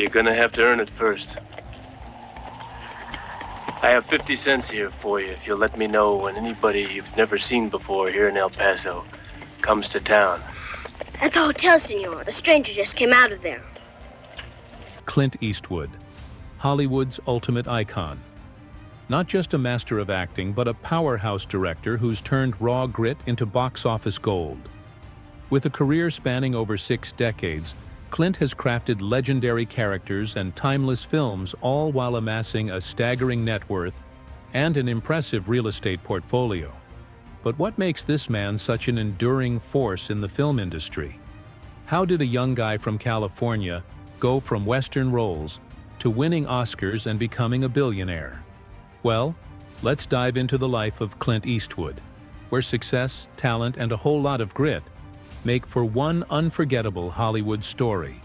you're gonna have to earn it first. I have 50 cents here for you if you'll let me know when anybody you've never seen before here in El Paso comes to town. At the hotel, senor. A stranger just came out of there. Clint Eastwood, Hollywood's ultimate icon. Not just a master of acting, but a powerhouse director who's turned raw grit into box office gold. With a career spanning over 6 decades, Clint has crafted legendary characters and timeless films, all while amassing a staggering net worth and an impressive real estate portfolio. But what makes this man such an enduring force in the film industry? How did a young guy from California go from Western roles to winning Oscars and becoming a billionaire? Well, let's dive into the life of Clint Eastwood, where success, talent, and a whole lot of grit make for one unforgettable Hollywood story.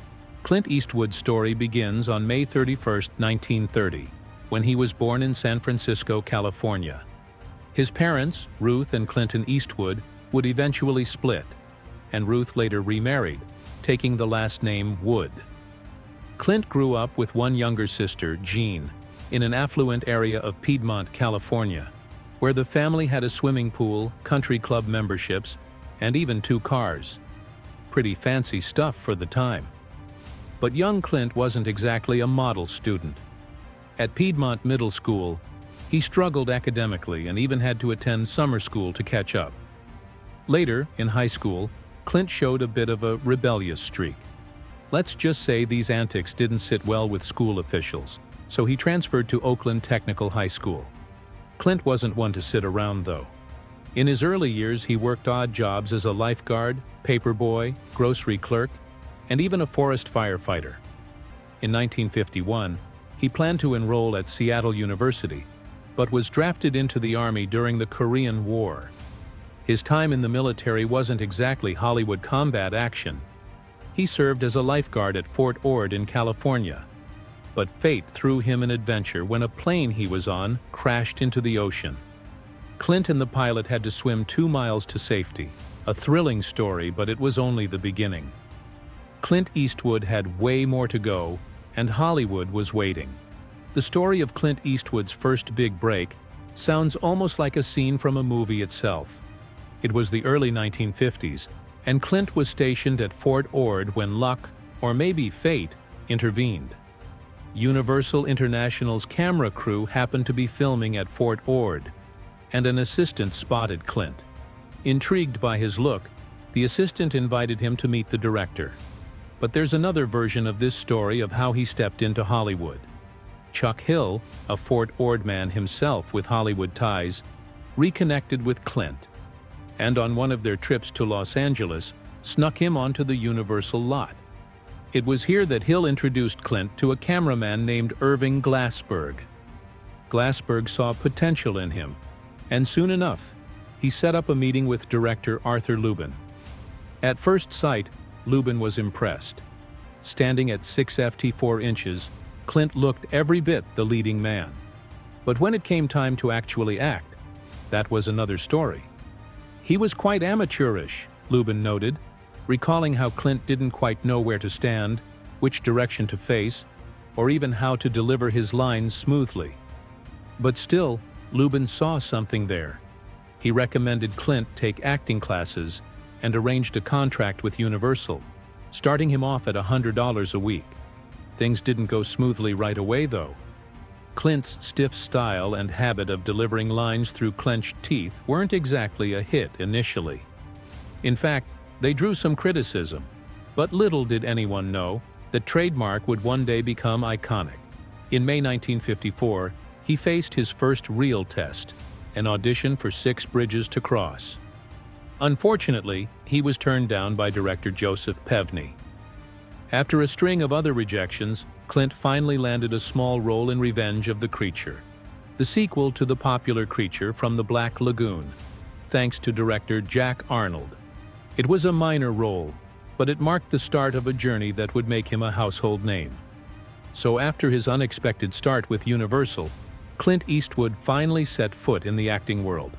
Clint Eastwood's story begins on May 31, 1930, when he was born in San Francisco, California. His parents, Ruth and Clinton Eastwood, would eventually split, and Ruth later remarried, taking the last name Wood. Clint grew up with one younger sister, Jean, in an affluent area of Piedmont, California, where the family had a swimming pool, country club memberships, and even 2 cars. Pretty fancy stuff for the time. But young Clint wasn't exactly a model student. At Piedmont Middle School, he struggled academically and even had to attend summer school to catch up. Later, in high school, Clint showed a bit of a rebellious streak. Let's just say these antics didn't sit well with school officials, so he transferred to Oakland Technical High School. Clint wasn't one to sit around, though. In his early years, he worked odd jobs as a lifeguard, paperboy, grocery clerk, and even a forest firefighter. In 1951, he planned to enroll at Seattle University, but was drafted into the Army during the Korean War. His time in the military wasn't exactly Hollywood combat action. He served as a lifeguard at Fort Ord in California. But fate threw him an adventure when a plane he was on crashed into the ocean. Clint and the pilot had to swim 2 miles to safety. A thrilling story, but it was only the beginning. Clint Eastwood had way more to go, and Hollywood was waiting. The story of Clint Eastwood's first big break sounds almost like a scene from a movie itself. It was the early 1950s, and Clint was stationed at Fort Ord when luck, or maybe fate, intervened. Universal International's camera crew happened to be filming at Fort Ord, and an assistant spotted Clint. Intrigued by his look, the assistant invited him to meet the director. But there's another version of this story of how he stepped into Hollywood. Chuck Hill, a Fort Ord man himself with Hollywood ties, reconnected with Clint, and on one of their trips to Los Angeles, snuck him onto the Universal lot. It was here that Hill introduced Clint to a cameraman named Irving Glassberg. Glassberg saw potential in him, and soon enough, he set up a meeting with director Arthur Lubin. At first sight, Lubin was impressed. Standing at 6'4" Clint looked every bit the leading man. But when it came time to actually act, that was another story. He was quite amateurish, Lubin noted, recalling how Clint didn't quite know where to stand, which direction to face, or even how to deliver his lines smoothly. But still, Lubin saw something there. He recommended Clint take acting classes and arranged a contract with Universal, starting him off at $100 a week. Things didn't go smoothly right away, though. Clint's stiff style and habit of delivering lines through clenched teeth weren't exactly a hit initially. In fact, they drew some criticism, but little did anyone know that trademark would one day become iconic. In May 1954, he faced his first real test, an audition for 6 Bridges to Cross. Unfortunately, he was turned down by director Joseph Pevney. After a string of other rejections, Clint finally landed a small role in Revenge of the Creature, the sequel to the popular Creature from the Black Lagoon, thanks to director Jack Arnold. It was a minor role, but it marked the start of a journey that would make him a household name. So after his unexpected start with Universal, Clint Eastwood finally set foot in the acting world.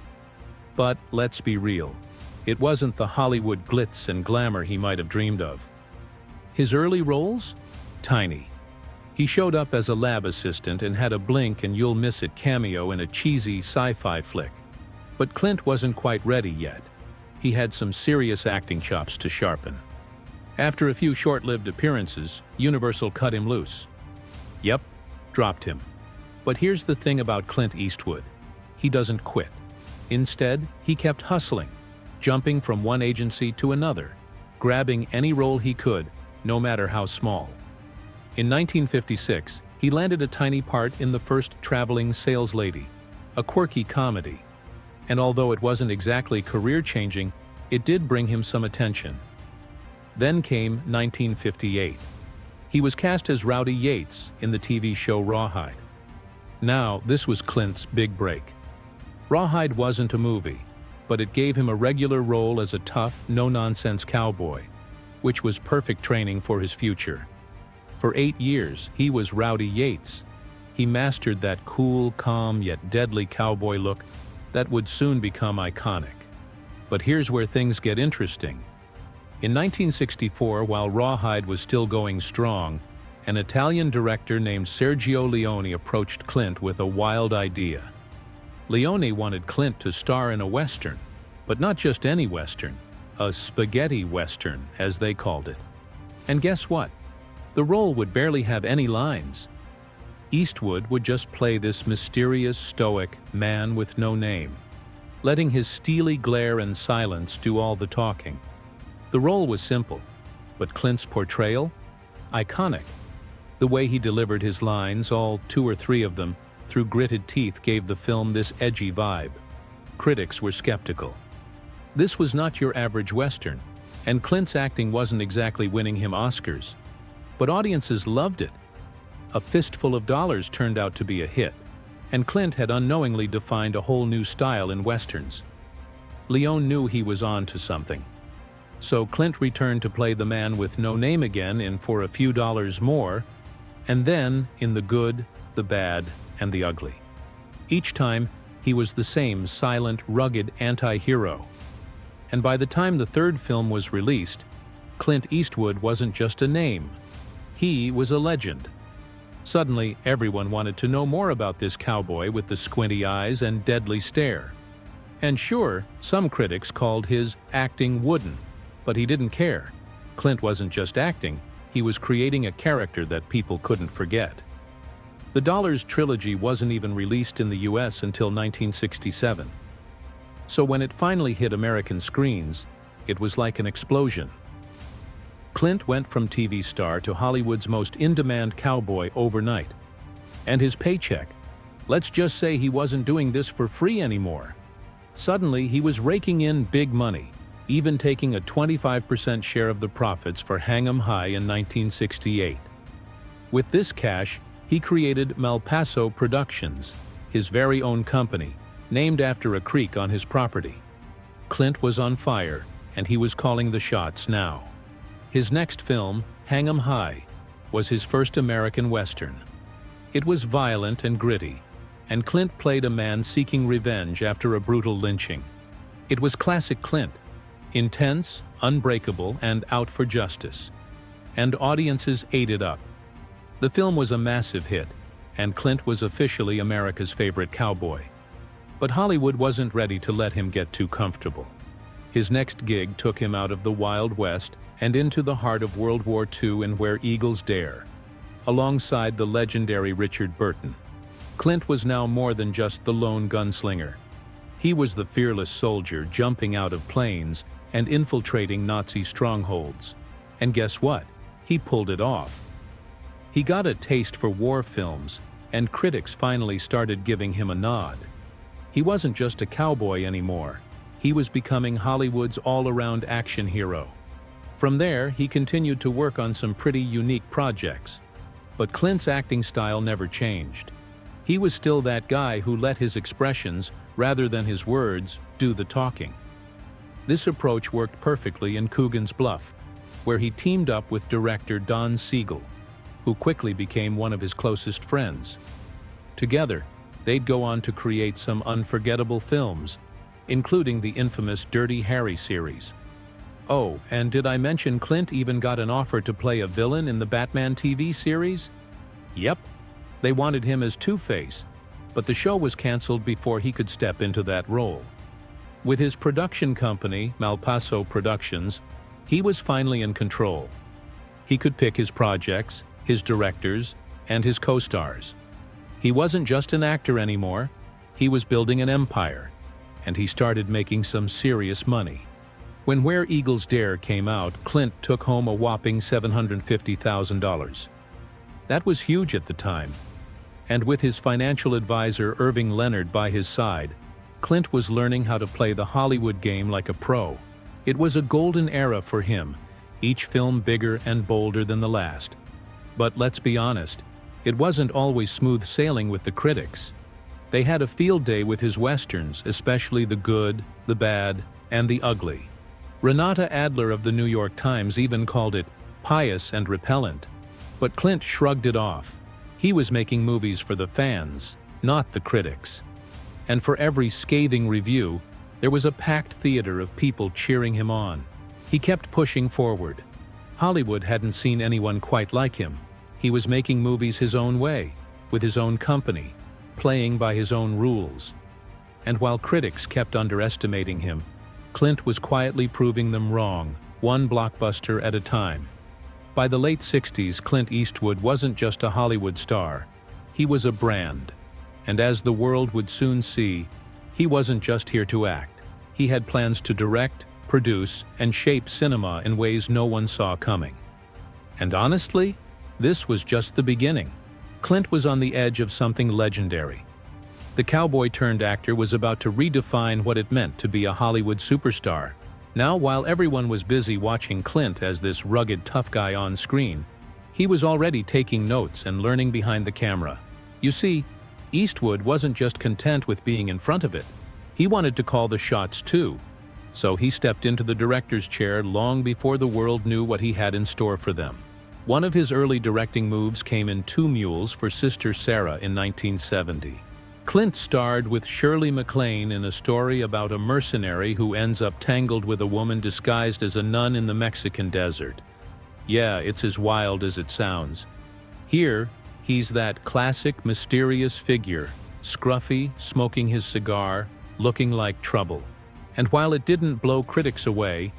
But let's be real, it wasn't the Hollywood glitz and glamour he might have dreamed of. His early roles? Tiny. He showed up as a lab assistant and had a blink and you'll miss it cameo in a cheesy sci-fi flick. But Clint wasn't quite ready yet. He had some serious acting chops to sharpen. After a few short-lived appearances, Universal cut him loose. Yep, dropped him. But here's the thing about Clint Eastwood. He doesn't quit. Instead, he kept hustling, jumping from one agency to another, grabbing any role he could, no matter how small. In 1956, he landed a tiny part in The First Traveling Saleslady, a quirky comedy. And although it wasn't exactly career-changing, it did bring him some attention. Then came 1958. He was cast as Rowdy Yates in the TV show Rawhide. Now, this was Clint's big break. Rawhide wasn't a movie, but it gave him a regular role as a tough, no-nonsense cowboy, which was perfect training for his future. For 8 years, he was Rowdy Yates. He mastered that cool, calm, yet deadly cowboy look that would soon become iconic. But here's where things get interesting. In 1964, while Rawhide was still going strong, an Italian director named Sergio Leone approached Clint with a wild idea. Leone wanted Clint to star in a Western, but not just any Western, a spaghetti Western, as they called it. And guess what? The role would barely have any lines. Eastwood would just play this mysterious, stoic man with no name, letting his steely glare and silence do all the talking. The role was simple, but Clint's portrayal? Iconic. The way he delivered his lines, all 2 or 3 of them, through gritted teeth gave the film this edgy vibe. Critics were skeptical. This was not your average Western, and Clint's acting wasn't exactly winning him Oscars. But audiences loved it. A Fistful of Dollars turned out to be a hit, and Clint had unknowingly defined a whole new style in Westerns. Leone knew he was on to something. So Clint returned to play the man with no name again in For a Few Dollars More, and then in The Good, the Bad, and the Ugly. Each time, he was the same silent, rugged anti-hero. And by the time the third film was released, Clint Eastwood wasn't just a name. He was a legend. Suddenly, everyone wanted to know more about this cowboy with the squinty eyes and deadly stare. And sure, some critics called his acting wooden, but he didn't care. Clint wasn't just acting, he was creating a character that people couldn't forget. The Dollars trilogy wasn't even released in the US until 1967. So when it finally hit American screens, it was like an explosion. Clint went from TV star to Hollywood's most in-demand cowboy overnight. And his paycheck, let's just say he wasn't doing this for free anymore. Suddenly, he was raking in big money, even taking a 25% share of the profits for Hang 'em High in 1968. With this cash, he created Malpaso Productions, his very own company, named after a creek on his property. Clint was on fire, and he was calling the shots now. His next film, Hang 'em High, was his first American Western. It was violent and gritty, and Clint played a man seeking revenge after a brutal lynching. It was classic Clint, intense, unbreakable, and out for justice. And audiences ate it up. The film was a massive hit, and Clint was officially America's favorite cowboy. But Hollywood wasn't ready to let him get too comfortable. His next gig took him out of the Wild West and into the heart of World War II and Where Eagles Dare, alongside the legendary Richard Burton. Clint was now more than just the lone gunslinger. He was the fearless soldier jumping out of planes and infiltrating Nazi strongholds. And guess what? He pulled it off. He got a taste for war films, and critics finally started giving him a nod. He wasn't just a cowboy anymore. He was becoming Hollywood's all-around action hero. From there, he continued to work on some pretty unique projects. But Clint's acting style never changed. He was still that guy who let his expressions, rather than his words, do the talking. This approach worked perfectly in Coogan's Bluff, where he teamed up with director Don Siegel, who quickly became one of his closest friends. Together, they'd go on to create some unforgettable films, including the infamous Dirty Harry series. Oh, and did I mention Clint even got an offer to play a villain in the Batman TV series? Yep, they wanted him as Two-Face, but the show was canceled before he could step into that role. With his production company, Malpaso Productions, he was finally in control. He could pick his projects, his directors, and his co-stars. He wasn't just an actor anymore, he was building an empire, and he started making some serious money. When Where Eagles Dare came out, Clint took home a whopping $750,000. That was huge at the time. And with his financial advisor Irving Leonard by his side, Clint was learning how to play the Hollywood game like a pro. It was a golden era for him, each film bigger and bolder than the last. But let's be honest, it wasn't always smooth sailing with the critics. They had a field day with his westerns, especially the good, the bad, and the ugly. Renata Adler of the New York Times even called it pious and repellent. But Clint shrugged it off. He was making movies for the fans, not the critics. And for every scathing review, there was a packed theater of people cheering him on. He kept pushing forward. Hollywood hadn't seen anyone quite like him. He was making movies his own way, with his own company, playing by his own rules. And while critics kept underestimating him, Clint was quietly proving them wrong, one blockbuster at a time. By the late 60s, Clint Eastwood wasn't just a Hollywood star. He was a brand. And as the world would soon see, he wasn't just here to act. He had plans to direct, produce, and shape cinema in ways no one saw coming. And honestly, this was just the beginning. Clint was on the edge of something legendary. The cowboy-turned-actor was about to redefine what it meant to be a Hollywood superstar. Now, while everyone was busy watching Clint as this rugged tough guy on screen, he was already taking notes and learning behind the camera. You see, Eastwood wasn't just content with being in front of it. He wanted to call the shots too. So he stepped into the director's chair long before the world knew what he had in store for them. One of his early directing moves came in Two Mules for Sister Sarah in 1970. Clint starred with Shirley MacLaine in a story about a mercenary who ends up tangled with a woman disguised as a nun in the Mexican desert. Yeah, it's as wild as it sounds. Here, he's that classic mysterious figure, scruffy, smoking his cigar, looking like trouble. And while it didn't blow critics away,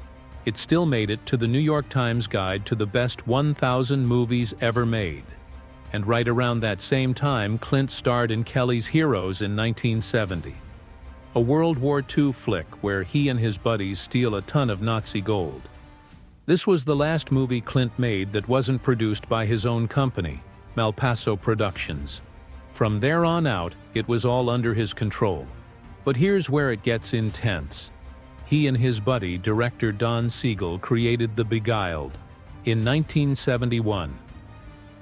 it still made it to the New York Times Guide to the Best 1,000 Movies Ever Made. And right around that same time, Clint starred in Kelly's Heroes in 1970. A World War II flick where he and his buddies steal a ton of Nazi gold. This was the last movie Clint made that wasn't produced by his own company, Malpaso Productions. From there on out, it was all under his control. But here's where it gets intense. He and his buddy, director Don Siegel, created The Beguiled in 1971.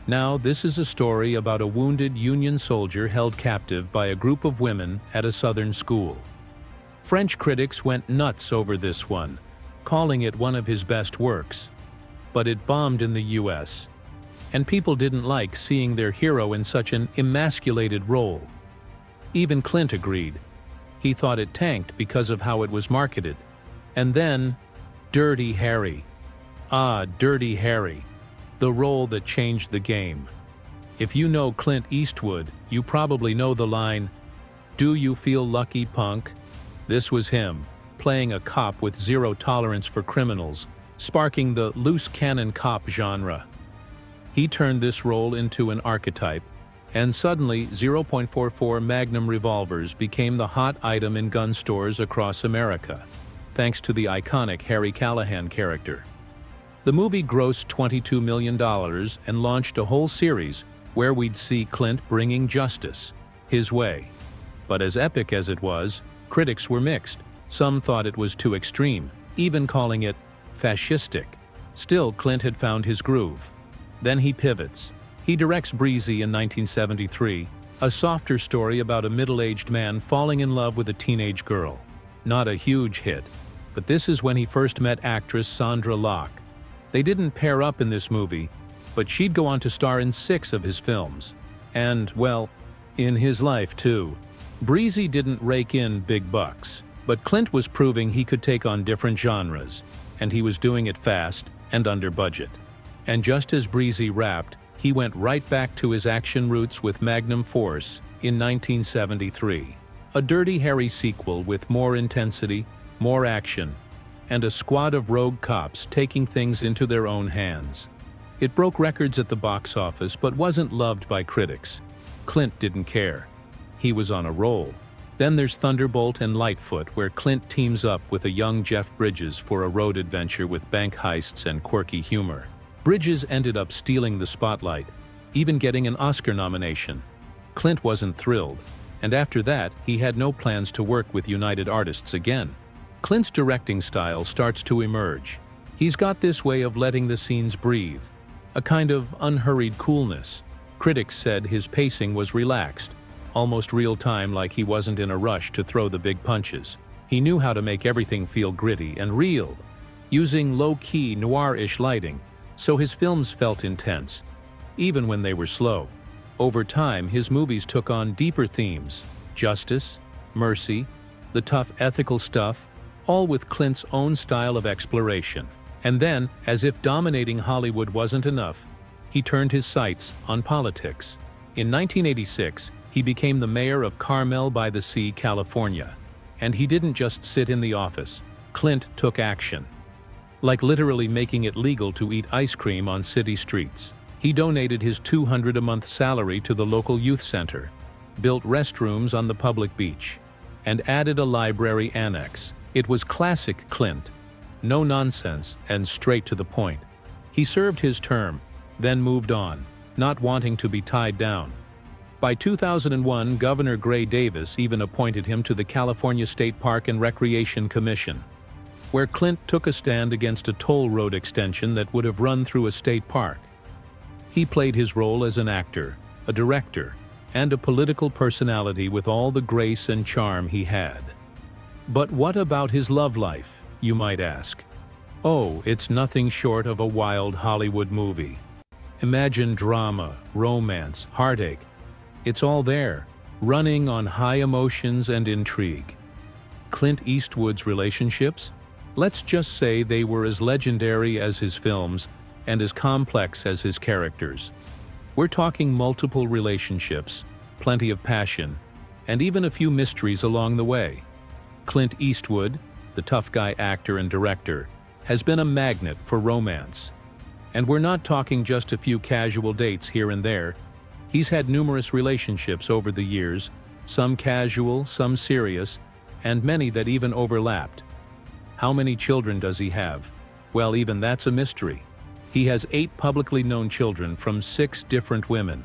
Now, this is a story about a wounded Union soldier held captive by a group of women at a southern school. French critics went nuts over this one, calling it one of his best works. But it bombed in the US, and people didn't like seeing their hero in such an emasculated role. Even Clint agreed. He thought it tanked because of how it was marketed. And then, Dirty Harry. Ah, Dirty Harry. The role that changed the game. If you know Clint Eastwood, you probably know the line, "Do you feel lucky, punk?" This was him, playing a cop with zero tolerance for criminals, sparking the loose cannon cop genre. He turned this role into an archetype, and suddenly 0.44 Magnum revolvers became the hot item in gun stores across America, thanks to the iconic Harry Callahan character. The movie grossed $22 million and launched a whole series where we'd see Clint bringing justice his way. But as epic as it was, critics were mixed. Some thought it was too extreme, even calling it fascistic. Still, Clint had found his groove. Then he pivots. He directs Breezy in 1973, a softer story about a middle-aged man falling in love with a teenage girl. Not a huge hit, but this is when he first met actress Sandra Locke. They didn't pair up in this movie, but she'd go on to star in 6 of his films. And, well, in his life too. Breezy didn't rake in big bucks, but Clint was proving he could take on different genres, and he was doing it fast and under budget. And just as Breezy wrapped, he went right back to his action roots with Magnum Force in 1973, a Dirty Harry sequel with more intensity, more action, and a squad of rogue cops taking things into their own hands. It broke records at the box office but wasn't loved by critics. Clint didn't care. He was on a roll. Then there's Thunderbolt and Lightfoot, where Clint teams up with a young Jeff Bridges for a road adventure with bank heists and quirky humor. Bridges ended up stealing the spotlight, even getting an Oscar nomination. Clint wasn't thrilled, and after that, he had no plans to work with United Artists again. Clint's directing style starts to emerge. He's got this way of letting the scenes breathe, a kind of unhurried coolness. Critics said his pacing was relaxed, almost real-time, like he wasn't in a rush to throw the big punches. He knew how to make everything feel gritty and real, using low-key, noir-ish lighting, so his films felt intense, even when they were slow. Over time, his movies took on deeper themes: justice, mercy, the tough ethical stuff, all with Clint's own style of exploration. And then, as if dominating Hollywood wasn't enough, he turned his sights on politics. In 1986, he became the mayor of Carmel by the Sea, California. And he didn't just sit in the office. Clint took action. Like literally making it legal to eat ice cream on city streets. He donated his $200 a month salary to the local youth center, built restrooms on the public beach, and added a library annex. It was classic Clint. No nonsense and straight to the point. He served his term, then moved on, not wanting to be tied down. By 2001, Governor Gray Davis even appointed him to the California State Park and Recreation Commission, where Clint took a stand against a toll road extension that would have run through a state park. He played his role as an actor, a director, and a political personality with all the grace and charm he had. But what about his love life, you might ask? Oh, it's nothing short of a wild Hollywood movie. Imagine drama, romance, heartache. It's all there, running on high emotions and intrigue. Clint Eastwood's relationships? Let's just say they were as legendary as his films and as complex as his characters. We're talking multiple relationships, plenty of passion, and even a few mysteries along the way. Clint Eastwood, the tough guy actor and director, has been a magnet for romance. And we're not talking just a few casual dates here and there. He's had numerous relationships over the years, some casual, some serious, and many that even overlapped. How many children does he have? Well, even that's a mystery. He has 8 publicly known children from 6 different women.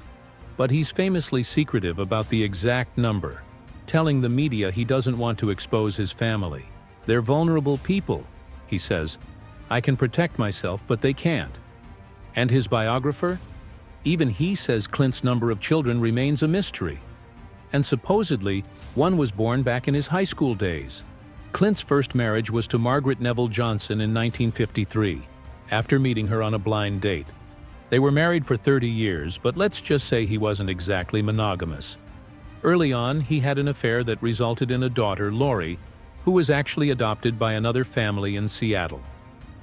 But he's famously secretive about the exact number, telling the media he doesn't want to expose his family. They're vulnerable people, he says. I can protect myself, but they can't. And his biographer? Even he says Clint's number of children remains a mystery. And supposedly, one was born back in his high school days. Clint's first marriage was to Margaret Neville Johnson in 1953, after meeting her on a blind date. They were married for 30 years, but let's just say he wasn't exactly monogamous. Early on, he had an affair that resulted in a daughter, Lori, who was actually adopted by another family in Seattle.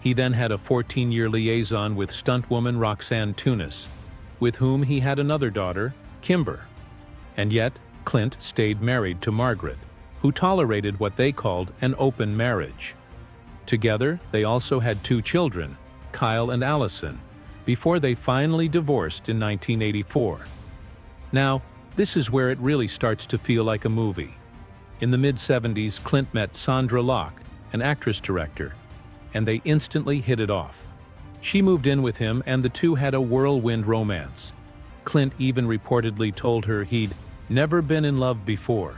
He then had a 14-year liaison with stuntwoman Roxanne Tunis, with whom he had another daughter, Kimber. And yet, Clint stayed married to Margaret, who tolerated what they called an open marriage. Together, they also had 2 children, Kyle and Allison, before they finally divorced in 1984. Now, this is where it really starts to feel like a movie. In the mid-70s, Clint met Sandra Locke, an actress-director, and they instantly hit it off. She moved in with him, and the two had a whirlwind romance. Clint even reportedly told her he'd never been in love before.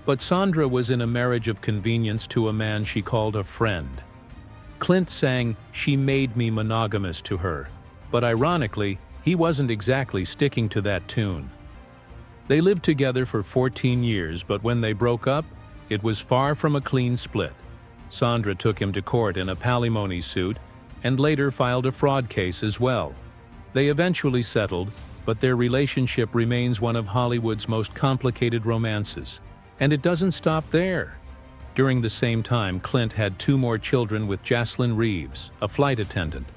But Sandra was in a marriage of convenience to a man she called a friend. Clint sang, "She made me monogamous" to her, but ironically, he wasn't exactly sticking to that tune. They lived together for 14 years, but when they broke up, it was far from a clean split. Sandra took him to court in a palimony suit, and later filed a fraud case as well. They eventually settled, but their relationship remains one of Hollywood's most complicated romances. And it doesn't stop there. During the same time, Clint had 2 more children with Jaslyn Reeves, a flight attendant.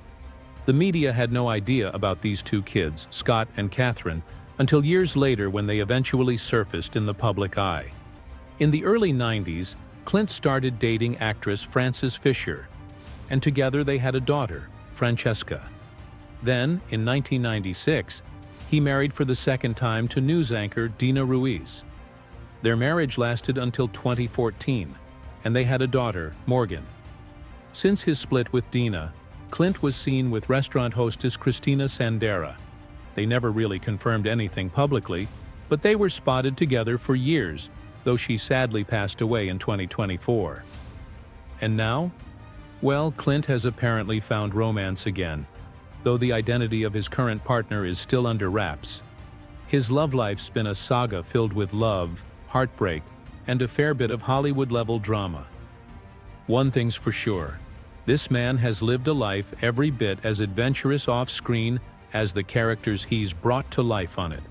The media had no idea about these two kids, Scott and Catherine, until years later when they eventually surfaced in the public eye. In the early 90s, Clint started dating actress Frances Fisher, and together they had a daughter, Francesca. Then, in 1996, he married for the second time to news anchor Dina Ruiz. Their marriage lasted until 2014, and they had a daughter, Morgan. Since his split with Dina, Clint was seen with restaurant hostess Christina Sandera. They never really confirmed anything publicly, but they were spotted together for years, though she sadly passed away in 2024. And now? Well, Clint has apparently found romance again, though the identity of his current partner is still under wraps. His love life's been a saga filled with love, heartbreak, and a fair bit of Hollywood-level drama. One thing's for sure, this man has lived a life every bit as adventurous off-screen as the characters he's brought to life on it.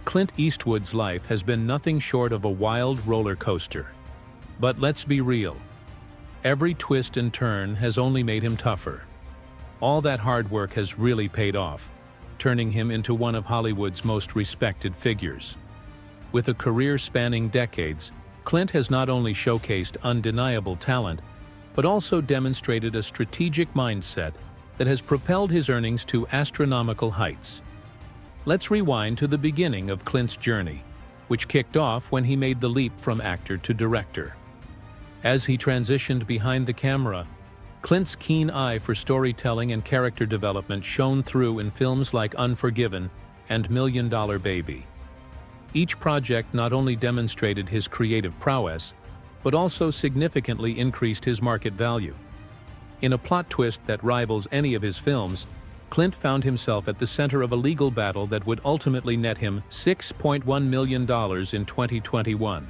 Clint Eastwood's life has been nothing short of a wild roller coaster. But let's be real. Every twist and turn has only made him tougher. All that hard work has really paid off, turning him into one of Hollywood's most respected figures. With a career spanning decades, Clint has not only showcased undeniable talent, but also demonstrated a strategic mindset that has propelled his earnings to astronomical heights. Let's rewind to the beginning of Clint's journey, which kicked off when he made the leap from actor to director. As he transitioned behind the camera, Clint's keen eye for storytelling and character development shone through in films like Unforgiven and $1 Million Baby. Each project not only demonstrated his creative prowess, but also significantly increased his market value. In a plot twist that rivals any of his films, Clint found himself at the center of a legal battle that would ultimately net him $6.1 million in 2021.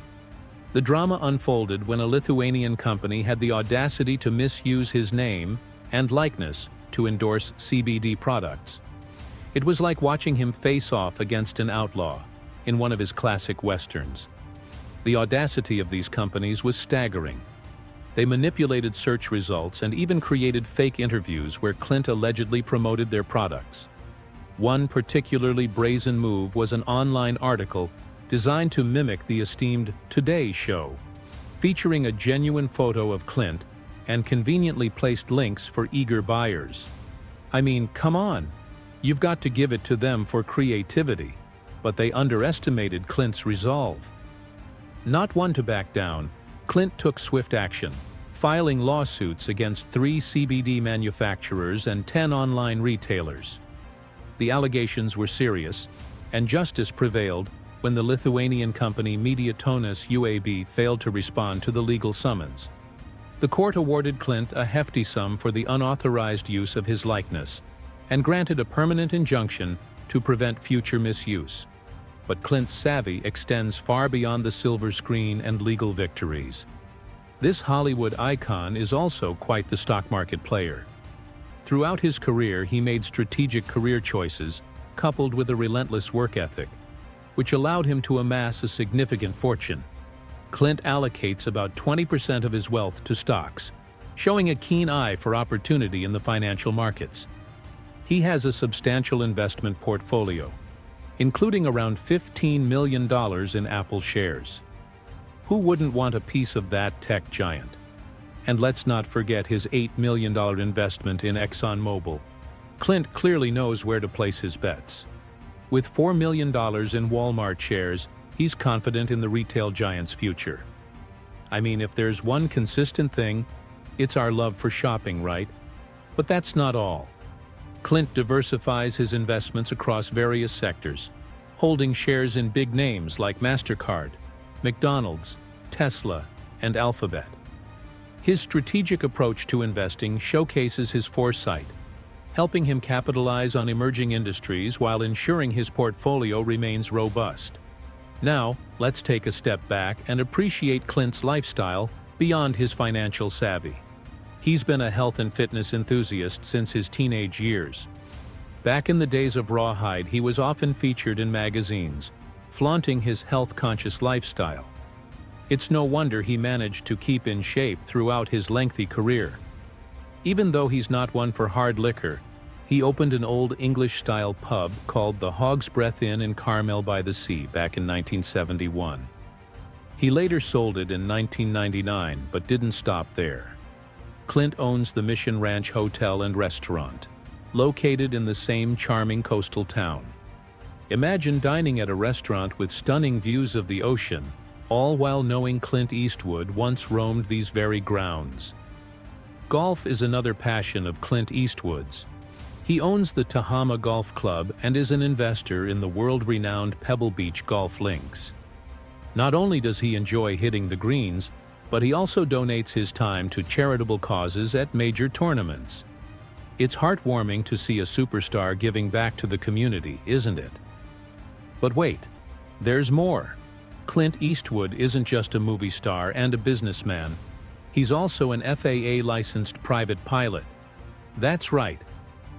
The drama unfolded when a Lithuanian company had the audacity to misuse his name and likeness to endorse CBD products. It was like watching him face off against an outlaw in one of his classic westerns. The audacity of these companies was staggering. They manipulated search results and even created fake interviews where Clint allegedly promoted their products. One particularly brazen move was an online article designed to mimic the esteemed Today Show, featuring a genuine photo of Clint and conveniently placed links for eager buyers. I mean, come on, you've got to give it to them for creativity, but they underestimated Clint's resolve. Not one to back down, Clint took swift action, filing lawsuits against 3 CBD manufacturers and 10 online retailers. The allegations were serious, and justice prevailed when the Lithuanian company Mediatonis UAB failed to respond to the legal summons. The court awarded Clint a hefty sum for the unauthorized use of his likeness and granted a permanent injunction to prevent future misuse. But Clint's savvy extends far beyond the silver screen and legal victories. This Hollywood icon is also quite the stock market player. Throughout his career, he made strategic career choices coupled with a relentless work ethic, which allowed him to amass a significant fortune. Clint allocates about 20% of his wealth to stocks, showing a keen eye for opportunity in the financial markets. He has a substantial investment portfolio, including around $15 million in Apple shares. Who wouldn't want a piece of that tech giant? And let's not forget his $8 million investment in ExxonMobil. Clint clearly knows where to place his bets. With $4 million in Walmart shares, he's confident in the retail giant's future. I mean, if there's one consistent thing, it's our love for shopping, right? But that's not all. Clint diversifies his investments across various sectors, holding shares in big names like MasterCard, McDonald's, Tesla, and Alphabet. His strategic approach to investing showcases his foresight, helping him capitalize on emerging industries while ensuring his portfolio remains robust. Now, let's take a step back and appreciate Clint's lifestyle beyond his financial savvy. He's been a health and fitness enthusiast since his teenage years. Back in the days of Rawhide, he was often featured in magazines, flaunting his health-conscious lifestyle. It's no wonder he managed to keep in shape throughout his lengthy career. Even though he's not one for hard liquor, He opened an old English-style pub called the Hog's Breath Inn in Carmel by the Sea back in 1971. He later sold it in 1999, but didn't stop there. Clint owns the Mission Ranch Hotel and Restaurant, located in the same charming coastal town. Imagine dining at a restaurant with stunning views of the ocean, all while knowing Clint Eastwood once roamed these very grounds. Golf is another passion of Clint Eastwood's. He owns the Tahama Golf Club and is an investor in the world-renowned Pebble Beach golf links. Not only does he enjoy hitting the greens, but he also donates his time to charitable causes at major tournaments. It's heartwarming to see a superstar giving back to the community, isn't it? But wait, there's more. Clint Eastwood isn't just a movie star and a businessman. He's also an FAA-licensed private pilot. That's right.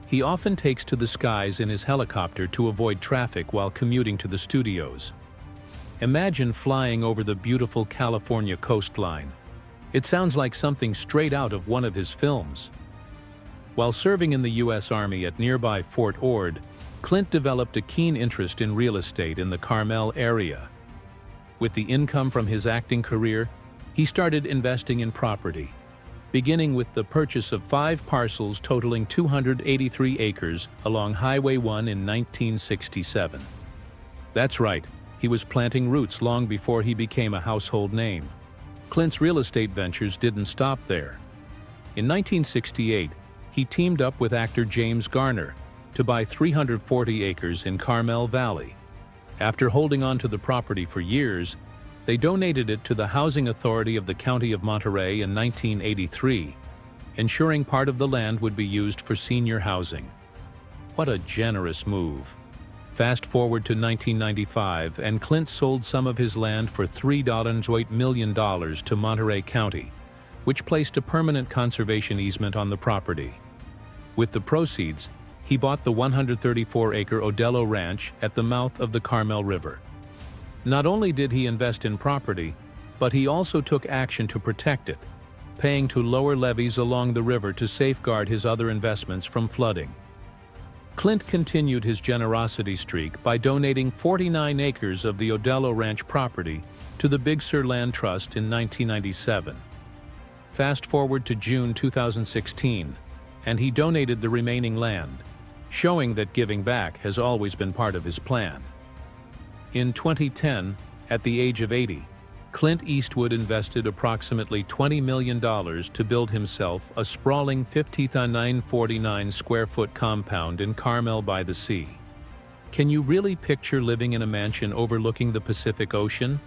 He often takes to the skies in his helicopter to avoid traffic while commuting to the studios. Imagine flying over the beautiful California coastline. It sounds like something straight out of one of his films. While serving in the U.S. Army at nearby Fort Ord, Clint developed a keen interest in real estate in the Carmel area. With the income from his acting career, he started investing in property, beginning with the purchase of 5 parcels totaling 283 acres along Highway 1 in 1967. That's right, he was planting roots long before he became a household name. Clint's real estate ventures didn't stop there. In 1968, he teamed up with actor James Garner to buy 340 acres in Carmel Valley. After holding on to the property for years, they donated it to the Housing Authority of the County of Monterey in 1983, ensuring part of the land would be used for senior housing. What a generous move. Fast forward to 1995, and Clint sold some of his land for $3.8 million to Monterey County, which placed a permanent conservation easement on the property. With the proceeds, he bought the 134-acre Odello Ranch at the mouth of the Carmel River. Not only did he invest in property, but he also took action to protect it, paying to lower levees along the river to safeguard his other investments from flooding. Clint continued his generosity streak by donating 49 acres of the Odello Ranch property to the Big Sur Land Trust in 1997. Fast forward to June 2016, and he donated the remaining land, showing that giving back has always been part of his plan. In 2010, at the age of 80, Clint Eastwood invested approximately $20 million to build himself a sprawling 50,949 square foot compound in Carmel by the Sea. Can you really picture living in a mansion overlooking the Pacific Ocean?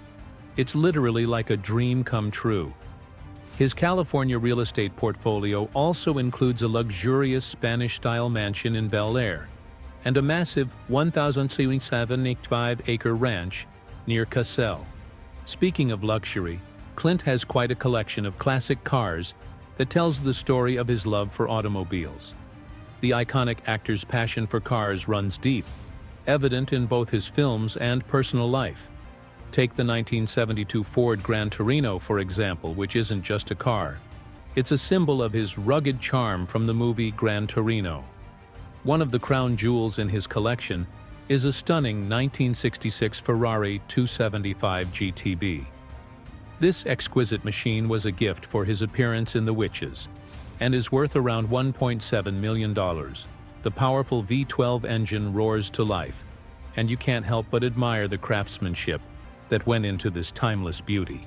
It's literally like a dream come true. His California real estate portfolio also includes a luxurious Spanish-style mansion in Bel Air and a massive 1,075-acre ranch near Cassell. Speaking of luxury, Clint has quite a collection of classic cars that tells the story of his love for automobiles. The iconic actor's passion for cars runs deep, evident in both his films and personal life. Take the 1972 Ford Gran Torino, for example, which isn't just a car. It's a symbol of his rugged charm from the movie Gran Torino. One of the crown jewels in his collection is a stunning 1966 Ferrari 275 GTB. This exquisite machine was a gift for his appearance in The Witches and is worth around $1.7 million. The powerful V12 engine roars to life, and you can't help but admire the craftsmanship that went into this timeless beauty.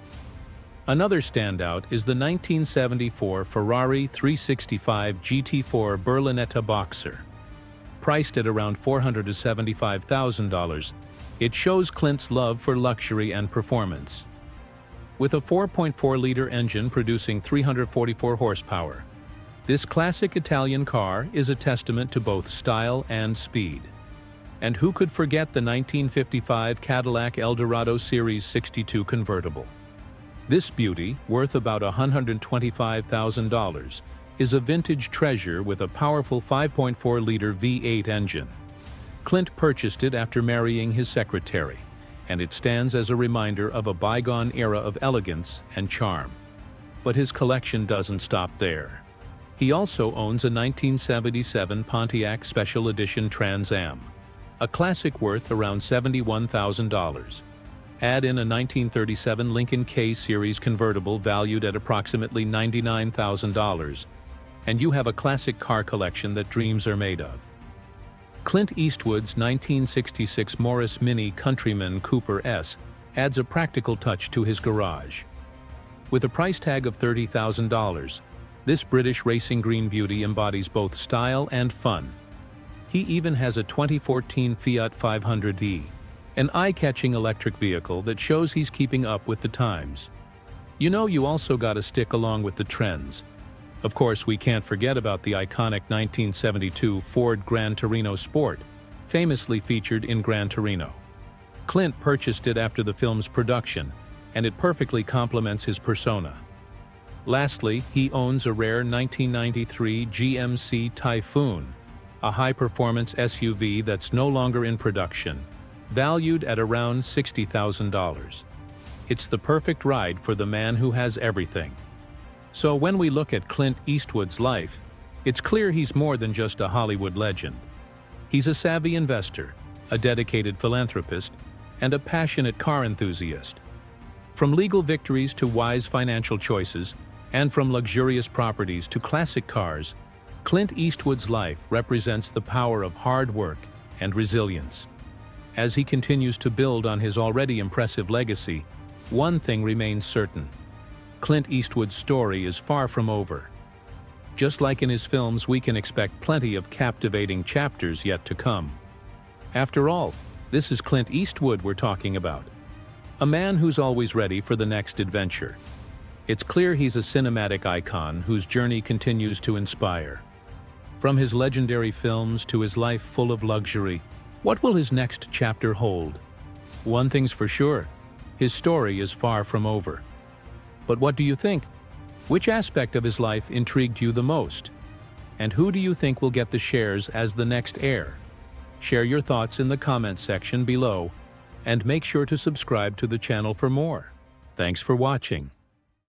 Another standout is the 1974 Ferrari 365 GT4 Berlinetta Boxer. Priced at around $475,000, it shows Clint's love for luxury and performance. With a 4.4-liter engine producing 344 horsepower, this classic Italian car is a testament to both style and speed. And who could forget the 1955 Cadillac Eldorado Series 62 convertible? This beauty, worth about $125,000, is a vintage treasure with a powerful 5.4-liter V8 engine. Clint purchased it after marrying his secretary, and it stands as a reminder of a bygone era of elegance and charm. But his collection doesn't stop there. He also owns a 1977 Pontiac Special Edition Trans Am, a classic worth around $71,000. Add in a 1937 Lincoln K Series convertible valued at approximately $99,000, and you have a classic car collection that dreams are made of. Clint Eastwood's 1966 Morris Mini Countryman Cooper S adds a practical touch to his garage. With a price tag of $30,000, this British racing green beauty embodies both style and fun. He even has a 2014 Fiat 500e, an eye-catching electric vehicle that shows he's keeping up with the times. You know, you also gotta stick along with the trends. Of course, we can't forget about the iconic 1972 Ford Gran Torino Sport, famously featured in Gran Torino. Clint purchased it after the film's production, and it perfectly complements his persona. Lastly, he owns a rare 1993 GMC Typhoon, a high-performance SUV that's no longer in production, valued at around $60,000. It's the perfect ride for the man who has everything. So when we look at Clint Eastwood's life, it's clear he's more than just a Hollywood legend. He's a savvy investor, a dedicated philanthropist, and a passionate car enthusiast. From legal victories to wise financial choices, and from luxurious properties to classic cars, Clint Eastwood's life represents the power of hard work and resilience. As he continues to build on his already impressive legacy, one thing remains certain: Clint Eastwood's story is far from over. Just like in his films, we can expect plenty of captivating chapters yet to come. After all, this is Clint Eastwood we're talking about, a man who's always ready for the next adventure. It's clear he's a cinematic icon whose journey continues to inspire. From his legendary films to his life full of luxury, what will his next chapter hold? One thing's for sure: his story is far from over. But what do you think? Which aspect of his life intrigued you the most? And who do you think will get the shares as the next heir? Share your thoughts in the comments section below, and make sure to subscribe to the channel for more. Thanks for watching.